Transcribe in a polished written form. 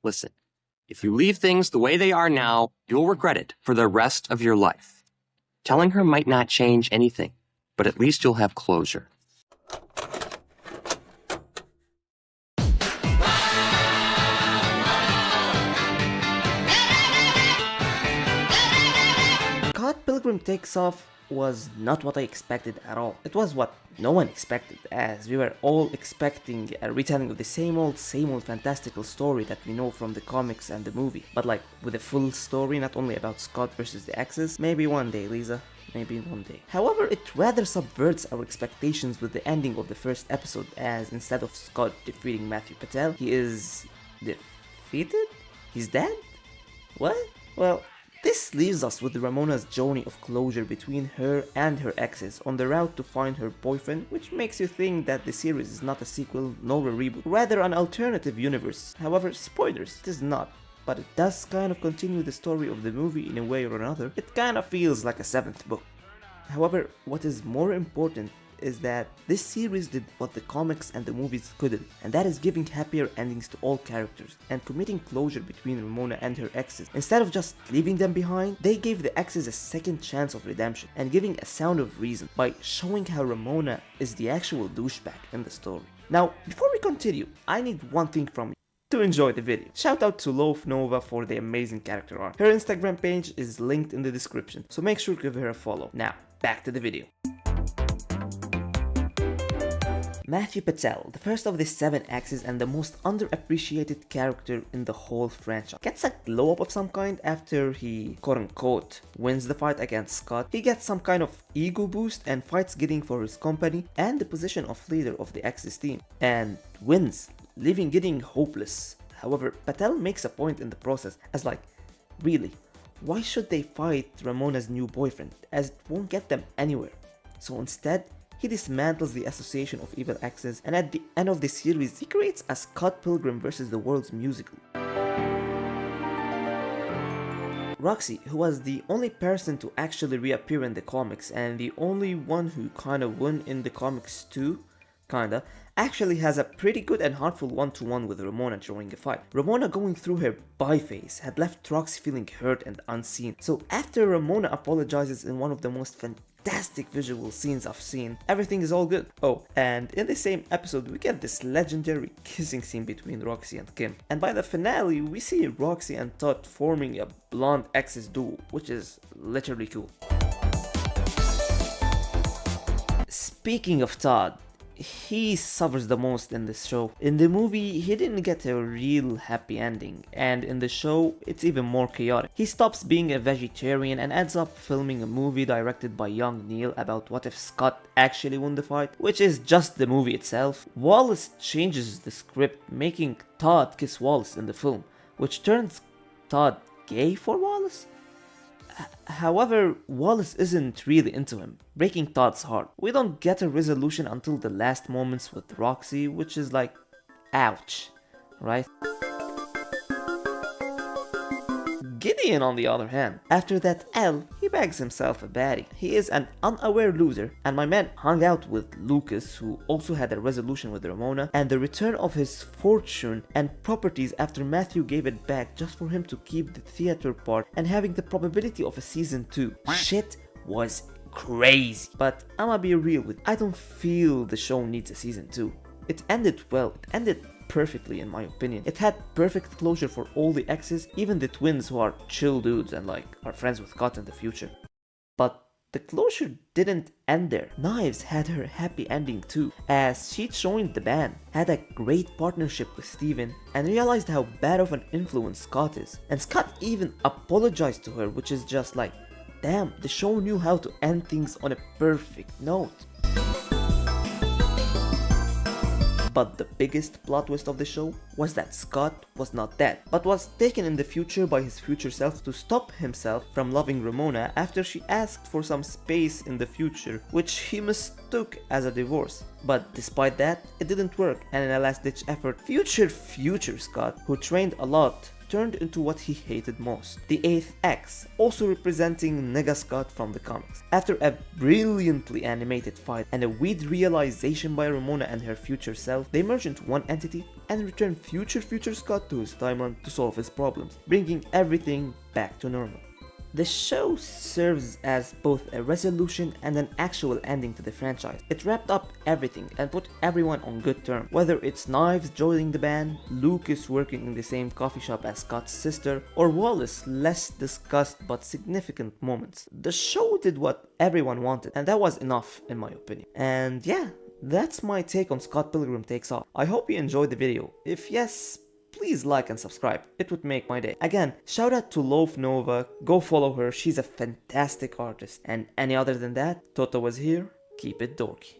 Listen, if you leave things the way they are now, you'll regret it for the rest of your life. Telling her might not change anything, but at least you'll have closure. Scott Pilgrim Takes Off was not what I expected at all. It was what no one expected, as we were all expecting a retelling of the same old fantastical story that we know from the comics and the movie. But like, with a full story, not only about Scott versus the exes. Maybe one day, Lisa. Maybe one day. However, it rather subverts our expectations with the ending of the first episode, as instead of Scott defeating Matthew Patel, he is defeated? He's dead? What? Well, this leaves us with Ramona's journey of closure between her and her exes on the route to find her boyfriend, which makes you think that the series is not a sequel nor a reboot, rather an alternative universe. However, spoilers, it is not, but it does kind of continue the story of the movie in a way or another. It kind of feels like a seventh book. However, what is more important is that this series did what the comics and the movies couldn't, and that is giving happier endings to all characters and committing closure between Ramona and her exes. Instead of just leaving them behind, they gave the exes a second chance of redemption and giving a sound of reason by showing how Ramona is the actual douchebag in the story. Now, before we continue, I need one thing from you. To enjoy the video. Shout out to Loaf Nova for the amazing character art. Her Instagram page is linked in the description, so make sure to give her a follow. Now, back to the video. Matthew Patel, the first of the 7 exes and the most underappreciated character in the whole franchise, gets a glow up of some kind after he quote-unquote wins the fight against Scott. He gets some kind of ego boost and fights Gideon for his company and the position of leader of the exes team, and wins, leaving Gideon hopeless. However, Patel makes a point in the process as like, really, why should they fight Ramona's new boyfriend, as it won't get them anywhere? So instead, he dismantles the Association of Evil Exes, and at the end of the series, he creates a Scott Pilgrim vs. the World's musical. Roxy, who was the only person to actually reappear in the comics and the only one who kinda won in the comics too, actually has a pretty good and heartful one-to-one with Ramona during a fight. Ramona going through her bye phase had left Roxy feeling hurt and unseen, so after Ramona apologizes in one of the most fantastic visual scenes I've seen, everything is all good. Oh, and in the same episode we get this legendary kissing scene between Roxy and Kim, and by the finale we see Roxy and Todd forming a blonde exes duo, which is literally cool. Speaking of Todd, he suffers the most in this show. In the movie, he didn't get a real happy ending, and in the show, it's even more chaotic. He stops being a vegetarian and ends up filming a movie directed by young Neil about what if Scott actually won the fight, which is just the movie itself. Wallace changes the script, making Todd kiss Wallace in the film, which turns Todd gay for Wallace? However, Wallace isn't really into him, breaking Todd's heart. We don't get a resolution until the last moments with Roxy, which is like, ouch, right? Gideon, on the other hand, after that L, he bags himself a baddie. He is an unaware loser, and my man hung out with Lucas, who also had a resolution with Ramona, and the return of his fortune and properties after Matthew gave it back just for him to keep the theater part and having the probability of a season 2. Shit was crazy. But I'ma be real with you, I don't feel the show needs a season 2. It ended well, it ended perfectly in my opinion. It had perfect closure for all the exes, even the twins who are chill dudes and like are friends with Scott in the future. But the closure didn't end there. Knives had her happy ending too, as she joined the band, had a great partnership with Steven, and realized how bad of an influence Scott is. And Scott even apologized to her, which is just like, damn, the show knew how to end things on a perfect note. But the biggest plot twist of the show was that Scott was not dead, but was taken in the future by his future self to stop himself from loving Ramona after she asked for some space in the future, which he mistook as a divorce. But despite that, it didn't work, and in a last-ditch effort, future Scott, who trained a lot, turned into what he hated most, the 8th Ex, also representing Nega Scott from the comics. After a brilliantly animated fight and a weird realization by Ramona and her future self, they merge into one entity and return future Scott to his timeline to solve his problems, bringing everything back to normal. The show serves as both a resolution and an actual ending to the franchise. It wrapped up everything and put everyone on good terms, whether it's Knives joining the band, Lucas working in the same coffee shop as Scott's sister, or Wallace's less discussed but significant moments. The show did what everyone wanted, and that was enough in my opinion. And yeah, that's my take on Scott Pilgrim Takes Off. I hope you enjoyed the video. If yes, please like and subscribe, it would make my day. Again, shout out to Loaf Nova, go follow her, she's a fantastic artist. And any other than that, Toto was here, keep it dorky.